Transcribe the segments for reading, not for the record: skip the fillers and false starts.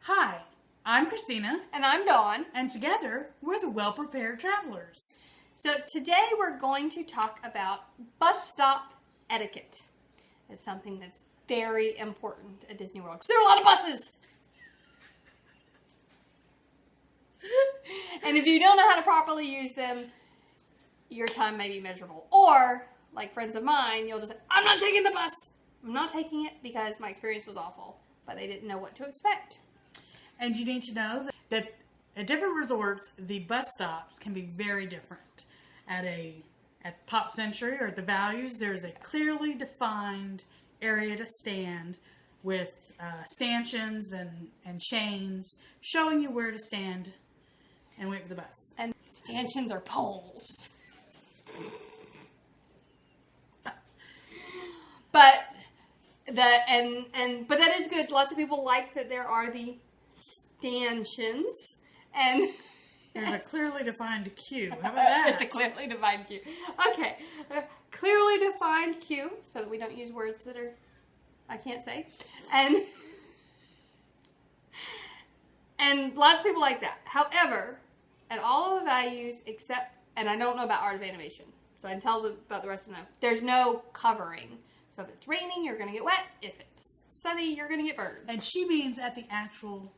Hi, I'm Christina, And I'm Dawn. and together we're the Well-Prepared Travelers. So today we're going to talk about bus stop etiquette. It's something that's very important at Disney World because there are a lot of buses. And if you don't know how to properly use them, your time may be miserable. Or, like friends of mine, you'll just say, I'm not taking the bus. I'm not taking it because my experience was awful, but they didn't know what to expect. And you need to know that at different resorts, the bus stops can be very different. At Pop Century or at the Values, there's a clearly defined area to stand with stanchions and chains showing you where to stand and wait for the bus. And stanchions are poles. But but that is good. Lots of people like that there are the stanchions, and there's a clearly defined queue. How about that? It's a clearly defined queue. Okay, clearly defined queue, so that we don't use words that I can't say, and lots of people like that. However, at all of the Values except, and I don't know about Art of Animation, so I can tell about the rest of them. There's no covering. So if it's raining, you're going to get wet. If it's sunny, you're going to get burned. And she means at the actual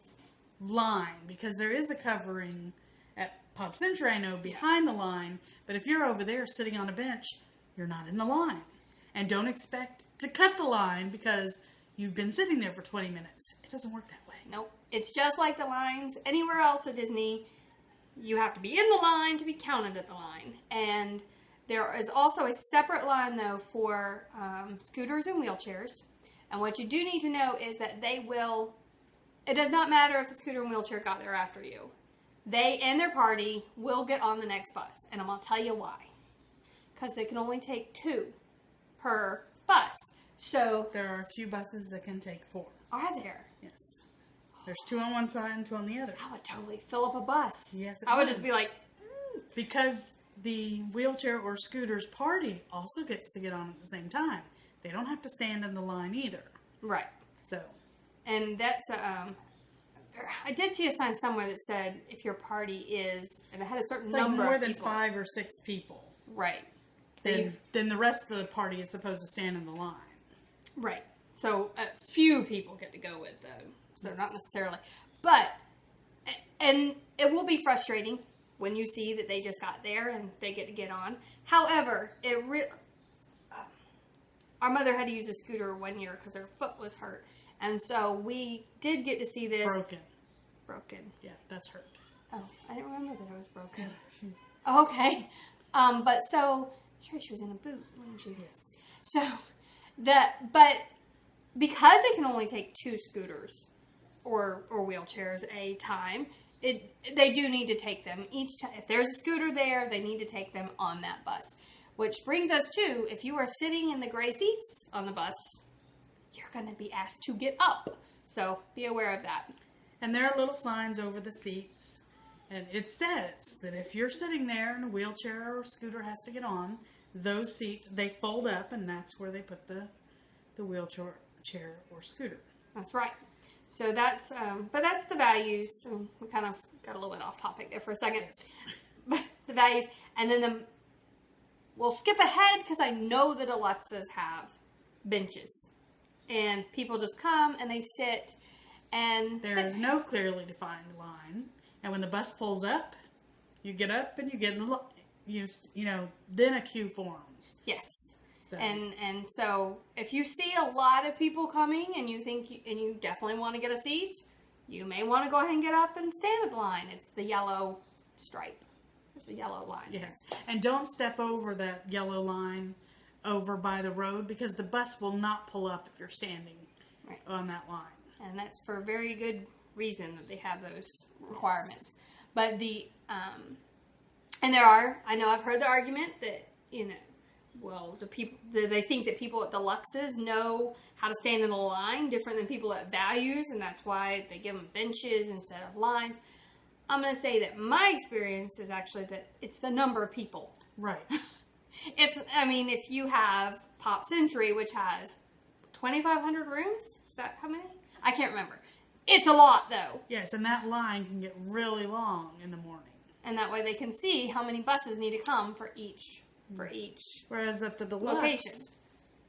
line, because there is a covering at Pop Century, I know, behind the line. But if you're over there sitting on a bench, you're not in the line. And don't expect to cut the line because you've been sitting there for 20 minutes. It doesn't work that way. Nope. It's just like the lines anywhere else at Disney. You have to be in the line to be counted at the line. And there is also a separate line, though, for scooters and wheelchairs. And what you do need to know is that it does not matter if the scooter and wheelchair got there after you. They and their party will get on the next bus. And I'm going to tell you why. Because they can only take 2 per bus. So there are a few buses that can take 4. Are there? Yes. There's 2 on one side and 2 on the other. I would totally fill up a bus. Yes, I would just be like, Because the wheelchair or scooter's party also gets to get on at the same time. They don't have to stand in the line either. Right. So. And that's, I did see a sign somewhere that said if your party is, and it had a certain number more of than people. 5 or 6 people. Right. Then the rest of the party is supposed to stand in the line. Right. So a few people get to go with them. So not necessarily. But, and it will be frustrating when you see that they just got there and they get on. However, our mother had to use a scooter one year because her foot was hurt. And so we did get to see this. Broken. Yeah, that's hurt. Oh, I didn't remember that it was broken. Yeah, okay. But so, sure, she was in a boot, wasn't she? Yes. So, but because it can only take 2 scooters or wheelchairs a time, they do need to take them each time. If there's a scooter there, they need to take them on that bus. Which brings us to, if you are sitting in the gray seats on the bus, you're going to be asked to get up. So be aware of that. And there are little signs over the seats. And it says that if you're sitting there and a wheelchair or scooter has to get on, those seats, they fold up and that's where they put the wheelchair or scooter. That's right. So that's, but that's the Values. We kind of got a little bit off topic there for a second. But the Values, and then we'll skip ahead because I know the deluxes have benches. And people just come and they sit and there is no clearly defined line. And when the bus pulls up, you get up and you get in the line. Then a queue forms. Yes. So. And so if you see a lot of people coming and you think and you definitely want to get a seat, you may want to go ahead and get up and stand at the line. It's the yellow stripe. There's a yellow line. Yes. And don't step over that yellow line over by the road because the bus will not pull up if you're standing on that line. And that's for a very good reason that they have those requirements. Yes. But and there are, I know I've heard the argument that, they think that people at deluxes know how to stand in a line different than people at Values, and that's why they give them benches instead of lines. I'm going to say that my experience is actually that it's the number of people. Right. If you have Pop Century, which has 2,500 rooms, is that how many? I can't remember. It's a lot, though. Yes, and that line can get really long in the morning. And that way they can see how many buses need to come for each Whereas at the deluxe, location.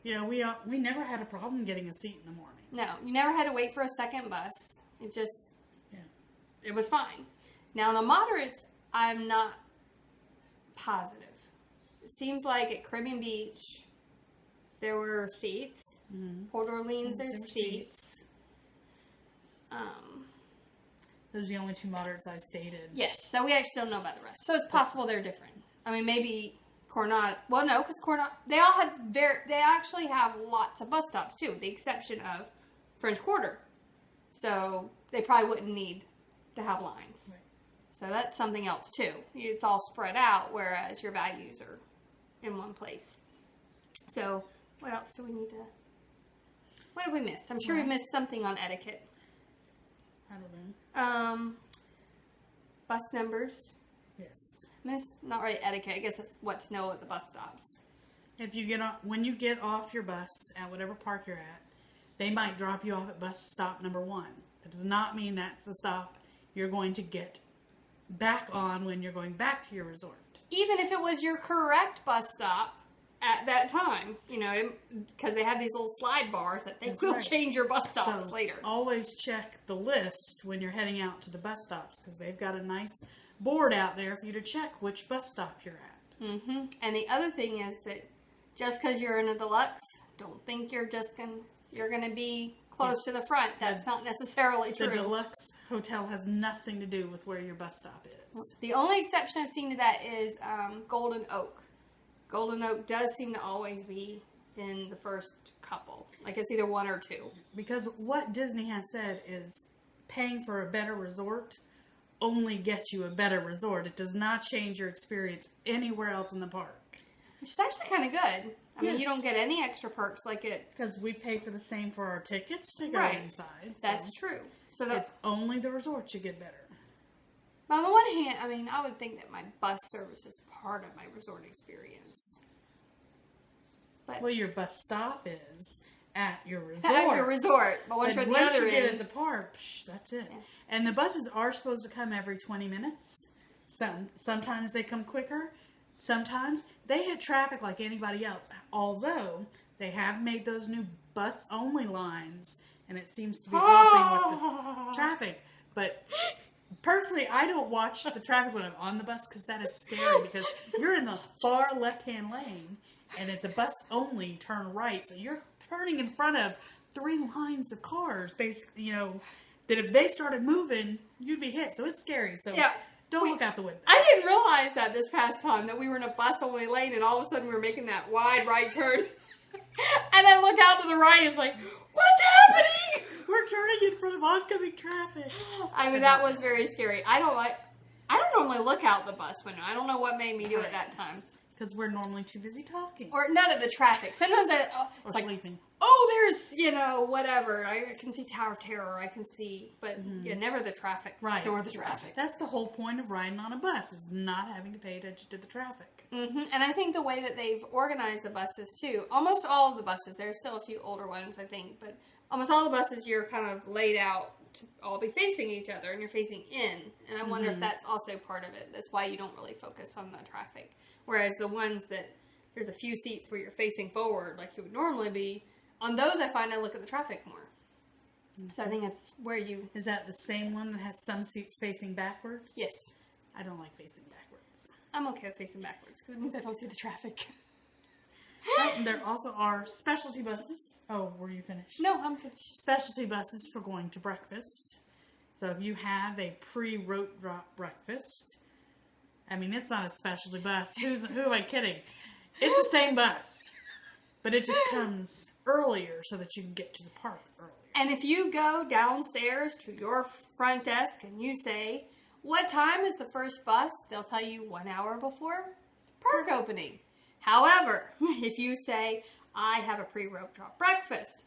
You know, we never had a problem getting a seat in the morning. No, you never had to wait for a second bus. It was fine. Now, the moderates, I'm not positive. It seems like at Caribbean Beach, there were seats. Mm-hmm. Port Orleans, there's seats. Those are the only two moderates I've stated. Yes, so we actually don't know about the rest. So it's possible they're different. I mean, maybe Coronado. Well, no, because Coronado, they actually have lots of bus stops too, with the exception of French Quarter. So they probably wouldn't need to have lines. Right. So that's something else too. It's all spread out, whereas your values are in one place. So what else do we need to? What did we miss? I'm sure we missed something on etiquette. I don't know. Bus numbers. Yes. Not really etiquette. I guess it's what to know at the bus stops. If you get on, when you get off your bus at whatever park you're at, they might drop you off at bus stop number 1. That does not mean that's the stop you're going to get back on when you're going back to your resort. Even if it was your correct bus stop at that time, you know, because they have these little slide bars that they will change your bus stops later. Always check the list when you're heading out to the bus stops, because they've got a nice board out there for you to check which bus stop you're at. Mm-hmm. And the other thing is that just because you're in a deluxe, don't think you're going to be close to the front. That's not necessarily true. The deluxe hotel has nothing to do with where your bus stop is. The only exception I've seen to that is Golden Oak. Golden Oak does seem to always be in the first couple. Like it's either 1 or 2. Because what Disney has said is paying for a better resort only gets you a better resort. It does not change your experience anywhere else in the park. Which is actually kind of good. I mean, you don't get any extra perks like it. Because we pay for the same for our tickets to go inside. So that's true. So it's only the resort you get better. On the one hand, I mean, I would think that my bus service is part of my resort experience. But well, your bus stop is at your resort. At your resort. But once you're at the once other you get end, at the park, that's it. Yeah. And the buses are supposed to come every 20 minutes. Sometimes they come quicker. Sometimes they hit traffic like anybody else. Although they have made those new bus-only lines, and it seems to be helping with the traffic. But personally, I don't watch the traffic when I'm on the bus because that is scary. Because you're in the far left-hand lane, and it's a bus-only turn right, so you're turning in front of 3 lines of cars, basically. You know, that if they started moving, you'd be hit. So it's scary. So. Yeah. Don't look out the window. I didn't realize that this past time that we were in a bus-only lane, and all of a sudden we were making that wide right turn. And I look out to the right, it's like, what's happening? We're turning in front of oncoming traffic. I mean, that was very scary. I don't normally look out the bus window. I don't know what made me do it that time. Because we're normally too busy talking. Or none of the traffic. Sometimes or sleeping. There's, whatever. I can see Tower of Terror. I can see, but never the traffic. Right. Nor the traffic. That's the whole point of riding on a bus, is not having to pay attention to the traffic. Mm-hmm. And I think the way that they've organized the buses, too, almost all of the buses, there's still a few older ones, I think, but almost all the buses, you're kind of laid out to all be facing each other, and you're facing in. And I wonder if that's also part of it. That's why you don't really focus on the traffic. Whereas the ones that there's a few seats where you're facing forward like you would normally be, on those I find I look at the traffic more. So I think that's where you... Is that the same one that has some seats facing backwards? Yes. I don't like facing backwards. I'm okay with facing backwards because it means I don't see the traffic. There also are specialty buses. Oh, were you finished? No, I'm finished. Specialty buses for going to breakfast. So if you have a pre-rope drop breakfast... I mean, it's not a specialty bus. Who am I kidding? It's the same bus. But it just comes earlier so that you can get to the park earlier. And if you go downstairs to your front desk and you say, what time is the first bus? They'll tell you 1 hour before park opening. However, if you say, I have a pre-rope drop breakfast,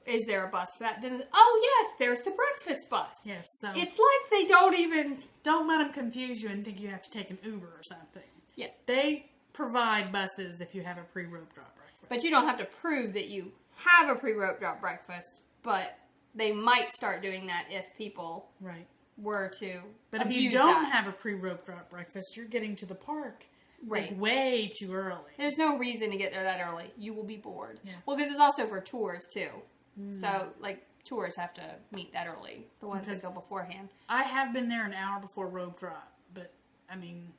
is there a bus for that? Then, yes, there's the breakfast bus. Yes. So it's like they don't even... Don't let them confuse you and think you have to take an Uber or something. Yeah. They provide buses if you have a pre-rope drop breakfast. But you don't have to prove that you have a pre-rope drop breakfast, but they might start doing that if people Right. were to But if abuse you don't that. have a pre-rope drop breakfast, you're getting to the park Right. like way too early. There's no reason to get there that early. You will be bored. Yeah. Well, because it's also for tours, too. So, like, tours have to meet that early. The ones that go beforehand. I have been there an hour before rope drop, but, I mean,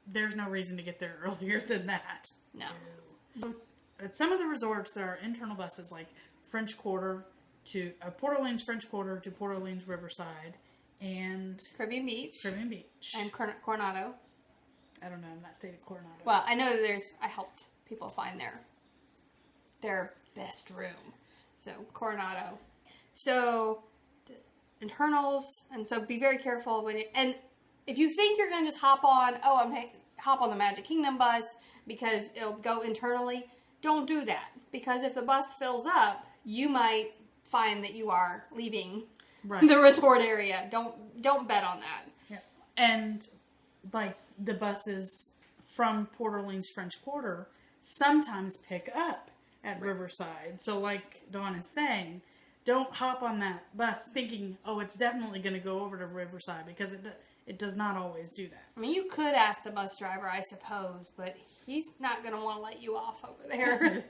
there's no reason to get there earlier than that. No. At some of the resorts, there are internal buses like French Quarter to Port Orleans French Quarter to Port Orleans Riverside and Caribbean Beach. Caribbean Beach. And Coronado. I don't know. I'm not stayed at Coronado. Well, I know that I helped people find their best room. So, Coronado. So, internals, and so be very careful when and if you think you're going to just hop on the Magic Kingdom bus because it'll go internally, don't do that. Because if the bus fills up, you might find that you are leaving the resort area. Don't bet on that. Yeah. And like the buses from Port Orleans French Quarter sometimes pick up at Riverside. So like Dawn is saying, don't hop on that bus thinking, oh, it's definitely going to go over to Riverside, because it does not always do that. I mean, you could ask the bus driver, I suppose, but he's not going to want to let you off over there.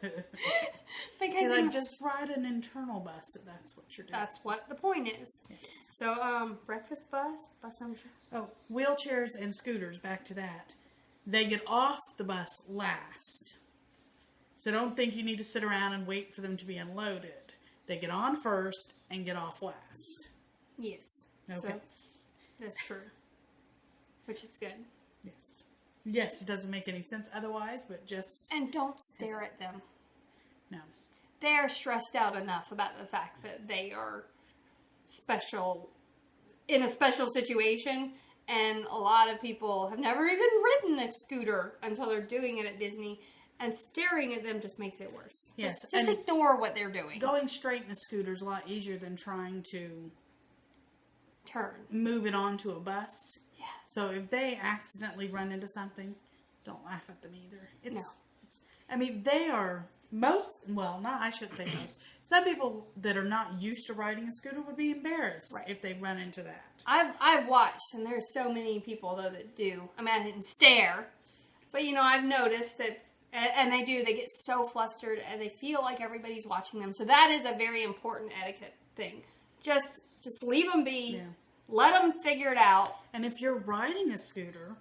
Because like, just ride an internal bus if that's what you're doing. That's what the point is. Yes. So, breakfast bus number 2. Oh, wheelchairs and scooters, back to that. They get off the bus last. So don't think you need to sit around and wait for them to be unloaded. They get on first and get off last. Yes. Okay. So, that's true. Which is good. Yes. Yes, it doesn't make any sense otherwise, but just... And don't stare at them. No. They are stressed out enough about the fact that they are in a special situation, and a lot of people have never even ridden a scooter until they're doing it at Disney, and staring at them just makes it worse. Yes. Just ignore what they're doing. Going straight in a scooter is a lot easier than trying to Turn. move it onto a bus. Yeah. So if they accidentally run into something, don't laugh at them either. No. I mean, they are I shouldn't say most. Some people that are not used to riding a scooter would be embarrassed if they run into that. I've watched, and there's so many people, though, that do. I mean, I didn't stare, but, I've noticed that, and they get so flustered, and they feel like everybody's watching them. So that is a very important etiquette thing. Just leave them be. Yeah. Let them figure it out. And if you're riding a scooter,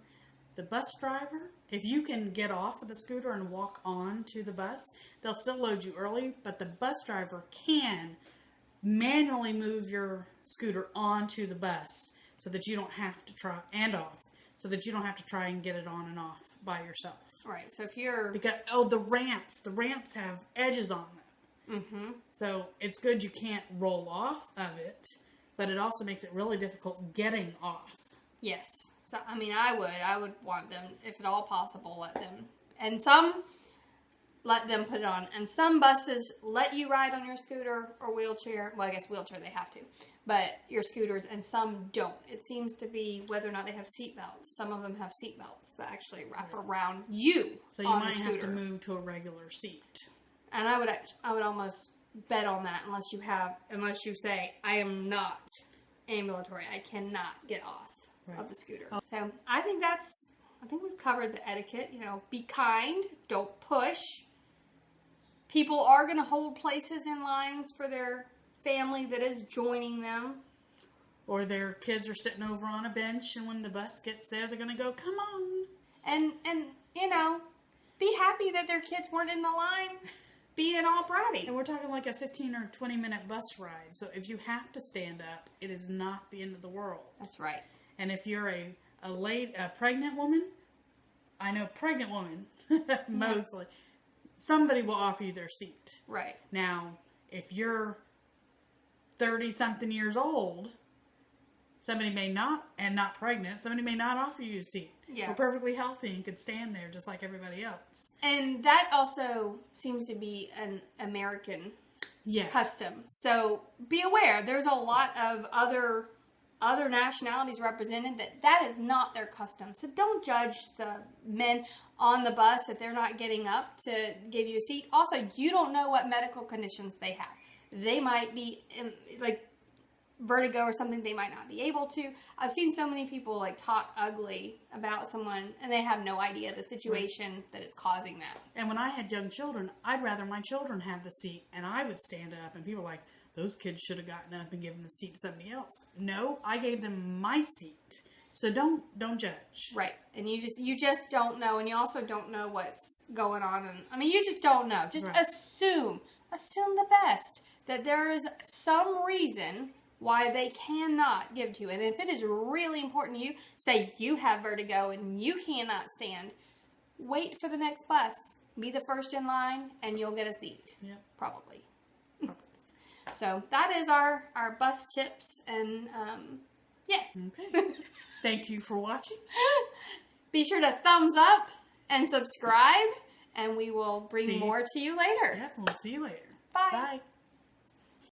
the bus driver, if you can get off of the scooter and walk on to the bus, they'll still load you early, but the bus driver can manually move your scooter onto the bus so that you don't have to try, and off, so that you don't have to try and get it on and off by yourself. Right, so if you're... Because, the ramps have edges on them. Mm-hmm. So it's good you can't roll off of it, but it also makes it really difficult getting off. Yes. So, I would want them, if at all possible, let them. And some let them put it on. And some buses let you ride on your scooter or wheelchair. Well, I guess wheelchair they have to. But your scooters, and some don't. It seems to be whether or not they have seat belts. Some of them have seat belts that actually wrap around you. So you might have to move to a regular seat. And I would almost bet on that unless you say, I am not ambulatory. I cannot get off of the scooter. So I think we've covered the etiquette. Be kind. Don't push. People are going to hold places in lines for their family that is joining them. Or their kids are sitting over on a bench, and when the bus gets there, they're going to go, come on. And be happy that their kids weren't in the line being all bratty. And we're talking like a 15 or 20 minute bus ride. So if you have to stand up, it is not the end of the world. That's right. And if you're a pregnant woman, I know pregnant women, mostly, somebody will offer you their seat. Right. Now, if you're 30-something years old, somebody may not, and not pregnant, somebody may not offer you a seat. Yeah. You're perfectly healthy and could stand there just like everybody else. And that also seems to be an American custom. So be aware, there's a lot of other nationalities represented that is not their custom. So don't judge the men on the bus that they're not getting up to give you a seat. Also, you don't know what medical conditions they have. they might be like vertigo or something they might not be able to. I've seen so many people like talk ugly about someone and they have no idea the situation that is causing that. And when I had young children, I'd rather my children have the seat and I would stand up, and people were like, those kids should have gotten up and given the seat to somebody else. No, I gave them my seat. So don't judge. Right. And you just don't know, and you also don't know what's going on, and I mean you just don't know. Just assume the best, that there is some reason why they cannot give to you. And if it is really important to you, say you have vertigo and you cannot stand, wait for the next bus. Be the first in line and you'll get a seat. Yep. Probably. So that is our bus tips, and yeah. Okay. Thank you for watching. Be sure to thumbs up and subscribe, and we will bring more to you later. Yep, we'll see you later. Bye. Bye.